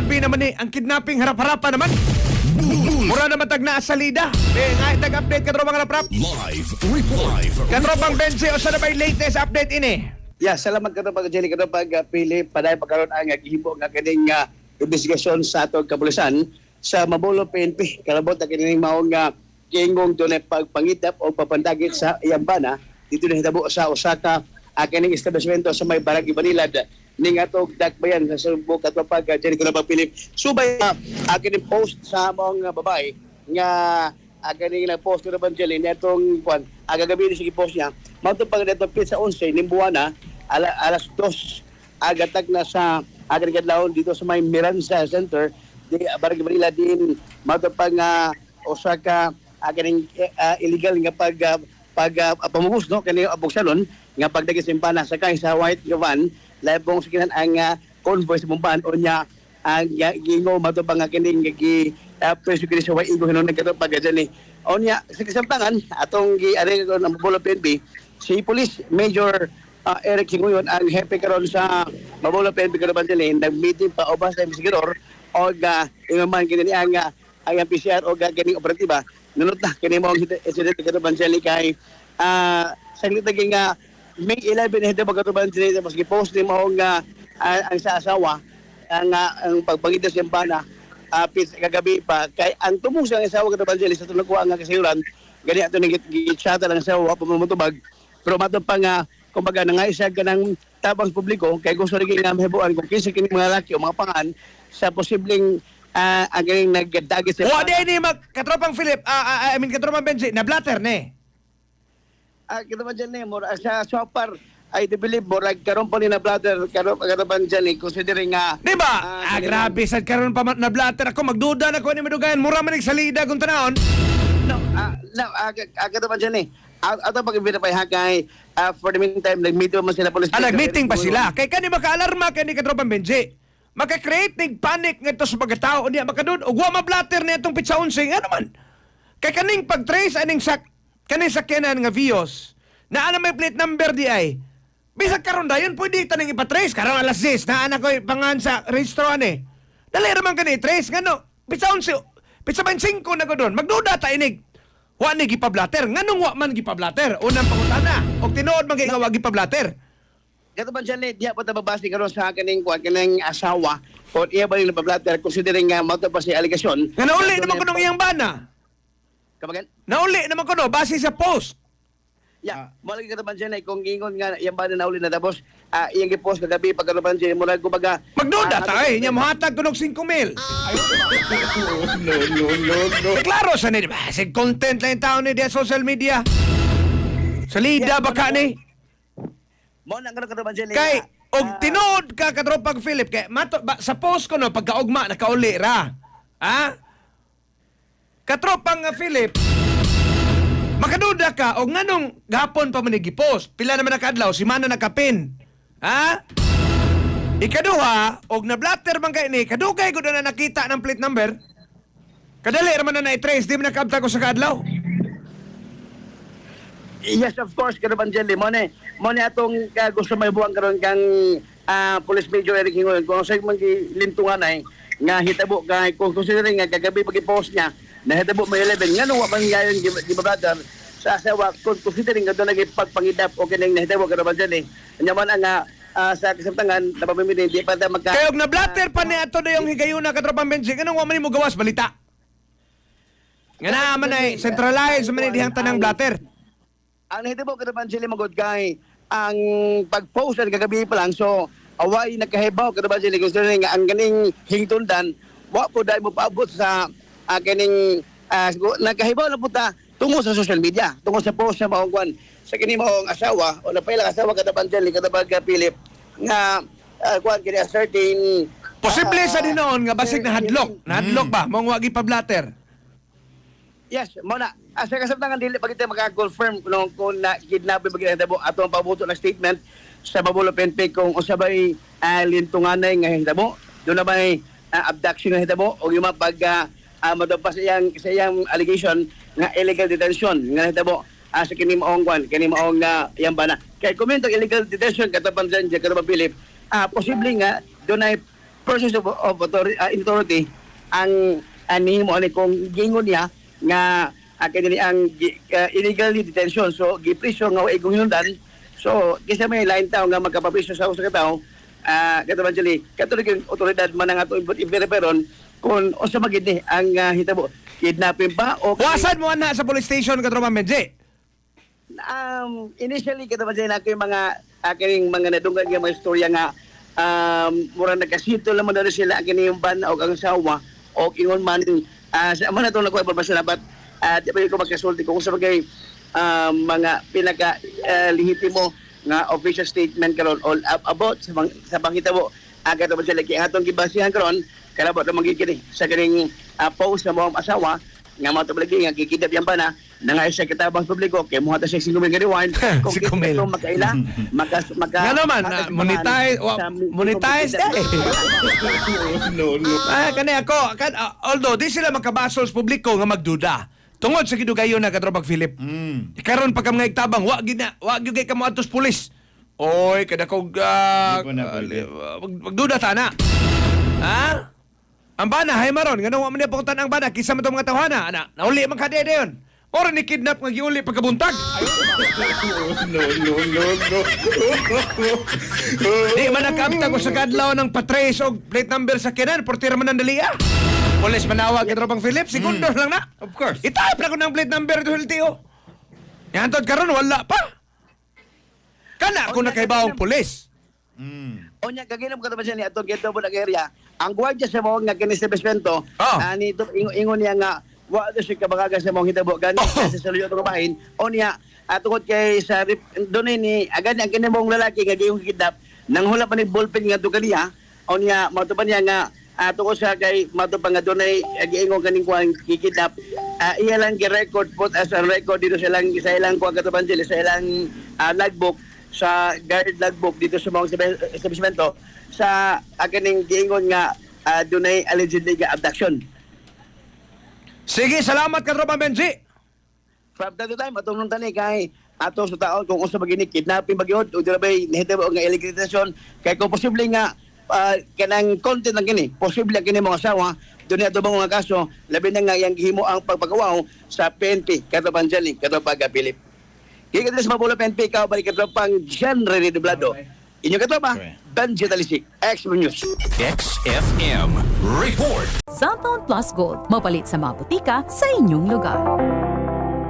Grabe naman ang kidnapping harap-harapan naman. Mura naman tag naa salida. Nga tag-update katropang haraprap. Live reply. Katropang Benji, o sa na may latest update ini? Yeah, salamat ka pag Jelly ka pag pili paday pagkaroon ang gihibo nga kaning investigasyon sa atong kapulisan sa Mabolo PNP. Kalabot na kining maong kiingong dunay pagpangitap o papandagit sa Yambana dito na hitabo sa Osaka kining establishmento sa may Barangay Banilad ning atong dakbayan sa subok at pag Jelly ka pag pili. Subay kining post sa mga babae nga kining nag-post ko na Jelly netong kwan agagabi ni sige post niya mauto pag neto pizza 11 nimbuana alas 2 agatag na sa agad-adlawon dito sa may Miranza Center di Barangay Manila din mauto pag Osaka kining illegal nga pag pamubos no kani abog salon nga pagdagi sa impana sakay sa white van labong sikinan ang convoy sa Bumban o niya ang gingo mauto pag kining preso kini sa Waigo hinon nagkato pag dyan o niya sa kasamtangan atong gi-ari ko ng Mabolo PNP si Police Major Eric Singuyon ang hepe karon sa Mabolo PNP karon dyan nag-meeting pa o ba sa investigador o imaman kini ang PCR o ganing operatiba nunod na kini mo ang incident karon dyan kay saglit naging May 11 hito pagkatuban dyan mas gi-post ni mo ang sa asawa ang pagpangita sa Yambana kagabi pa kay ang tumong sa asawa ka Evangelist sa tunakuha nga kasayuran gani ato nang gitchata lang sa pamumutubag pero mato pa nga kumbaga nangaisag ka ng tabang publiko kay gusto rin nga mahibuan kung kinsa kini mga lalaki o mga pangan sa posibleng ang ganing nagdagit sa O, di ni katropang Philip, katropang Benji, na blatter ne. kita man dyan sa Swapar I do believe morag karon pa ni na blatter karon pagkataban dyan considering nga Di ba? Grabe, sad karon pa na blatter ako, magduda na ko ni madugayan, mura man salida kung tanahon. kataban dyan ato pag ibinapay hakay for the meantime nag-meeting man sila police Nag-meeting pa sila. Kay kani maka-alarma kay ni katropang Benji. Maka-create ning panic nga ito sa pagkatao niya makadun og wa ma-blatter na itong pizza 11 ano man. Kay kaning pag-trace aning kaning sakyanan nga Vios na ana may plate number di ay. Bisag karon dayon pwede tanang ipatrace karon alas 10 na anak ko pangan sa registro ani. Dali ra man kani trace ngano pizza 11 pizza 25 na ko doon. Magduda ta inig. Wa ni gipablatter nganong wa man gipablatter. Unang pangutana og tinuod man kay nga wa gipablatter. kataban dyan diya pa tababasi karon sa kaning asawa o iya ba rin nabablatter considering nga mauto pa siya aligasyon Nga nauli naman ko nung iyang bana. kabagan Nauli naman ko no base sa post. malagi kataban dyan kung ingon nga yan ba na uli na tapos iyang gipost kagabi pagkataban dyan mula kumbaga Magduda ta nya mohatag ko og 5,000. No. Klaro sa ni, diba? Sig content lang yung tao ni sa social media. Salida baka ni. mo nang kataban dyan Kay, og tinood ka katropang Philip, kay sa post ko no, pagkaugma, nakauli ra. Katropang Philip, makaduda ka, og nganong gapon pa manigipost. Pila naman nakadlaw, si Mana nakapin. Ikaduha, og na-blatter man kay ni, kadugay ko na nakita ng plate number. Kadali raman na na-trace, di man nakabta ko sa kadlaw. Yes, of course, kataban dyan mo na atong gusto may buwang karon kang Police Major Eric Hingoy kung sa mga lintungan ay nga hitabo kay kung considering nga kagabi pag-post niya na hitabo may 11 nga nung wapan ngayon di ba brother sa asawa kung considering nga doon nagipagpangidap o kining nahitabo kataban dyan anyaman ang sa kasamtangan na pamimili di pa magka Kayog na blatter pa ni ato na yung higayuna katropang Benji, ganun wa man mo gawas balita. Nga na man ay centralized man dihang tanang blatter. ang nahitabo kataban dyan magod kay ang pag-post na kagabi pa lang so away nagkahibaw kataban dyan considering nga ang ganing hingtundan wa po dahil mo paabot sa kaning nagkahibaw na puta tungo sa social media tungo sa post sa maong sa kini maong asawa o napailang asawa kataban dyan katabag Philip nga kuan kini a certain Posible sa dinoon nga basig na hadlok. Nahadlok ba? Mong wagi pa blatter. yes mo na sa kasamtangan dili pa kita maka-confirm kung na kidnap ba gihitabo atong pabuto na statement sa Mabolo PNP kung usabay lintunganay nga hitabo doon na ba abduction nga hitabo o yung pag madagpas sa iyang allegation nga illegal detention nga hitabo sa kini maong yang bana kay komento illegal detention kataban dyan Philip posible nga doon ay process of authority ang animo ani kung gingon niya nga kini ang illegally detention, so gipriso nga wa igong hinundan. So kisa may lain tao nga magkapapriso sa usa ka tawo, katuban jali katulig ang otoridad man ang ato i-verifiron kung unsa magid ni ang hitabo, kidnapping ba o Wasan mo na sa police station Katropang Benji? initially kita ba na yung mga aking mga nadunggan nga mga istorya nga murang nagkasito naman na sila aking yung ban o ang sawa o ingon man sa man na itong nakuha pa salamat di ba ko magkasulti kung sa bagay mga pinaka lehitimo nga official statement karon all about sa bangita mo agad naman sila kaya atong gibasihan karon kalabot na magiging sa kaning post na mga asawa nga mga tablagi nga kikidap yan ba na nga sa kitabang publiko kay muha ta siya 5 mil reward kung Si dito Kumel. makaila maka Nga naman, monetize eh. No. Kani ako, although di sila makabasol sa publiko nga magduda. Tungod sa gidugayon na Katropang Philip. Karon pagka mga igtabang, wa gyud kay kamo atos pulis. Oy, kada kog magduda ta na. Ha? Ang bana, hay maron, ganun man niya pungutan ang bana, kisa mo itong mga tawhana, ana, nauli man kadede yun. Ora ni kidnap nga giuli pagkabuntag. No. Di man nakapta ko sa kadlaw ng patrace o plate number sa kinan, portira man ang daliya. Polis manawag kay Tropang Philip, segundo lang na. Of course. Itype na ko ng plate number ito LTO. Yantod karon wala pa. Kana ako nakaibawang pulis. Onya kaginom ka naman siya ni atong gito mo area. Ang gwardiya sa mga nga kini establishmento, ni ingon niya nga wa do siya kabagaga sa mga hitabo gani sa saluyo to bahin. Onya tungod kay sa dunay ni agad ang kini mong lalaki nga giyong kidnap nang hula pa ni ballpen nga dugaliya. Onya matuban niya nga tungod sa kay matupang nga dunay giingon kaning kuan kikidnap. Iya lang gi-record put as a record dito sa ilang kuan katuban sila sa ilang logbook sa guard logbook dito sa mga establishmento sa akining giingon nga dunay allegedly nga abduction. Sige, salamat Katropang Benji. From time to time atong nung tani kay ato sa taon kung unsa bagini kidnapping bagyod o dirabay nahitabo nga illegitation kay kung posible nga kanang content lang kini posible kini mga asawa dunay ato bang mga kaso labi na nga yang gihimo ang pagpagawaw sa PNP Katropang Jali Katropang Philip. Kaya sa Mabulo PNP, ikaw balik Katropang John Rene Dublado. Inyong Katropa, Benji Talisik, X-Men News. XFM Report. Cellphone Plus Gold. Mapalit sa mga butika sa inyong lugar.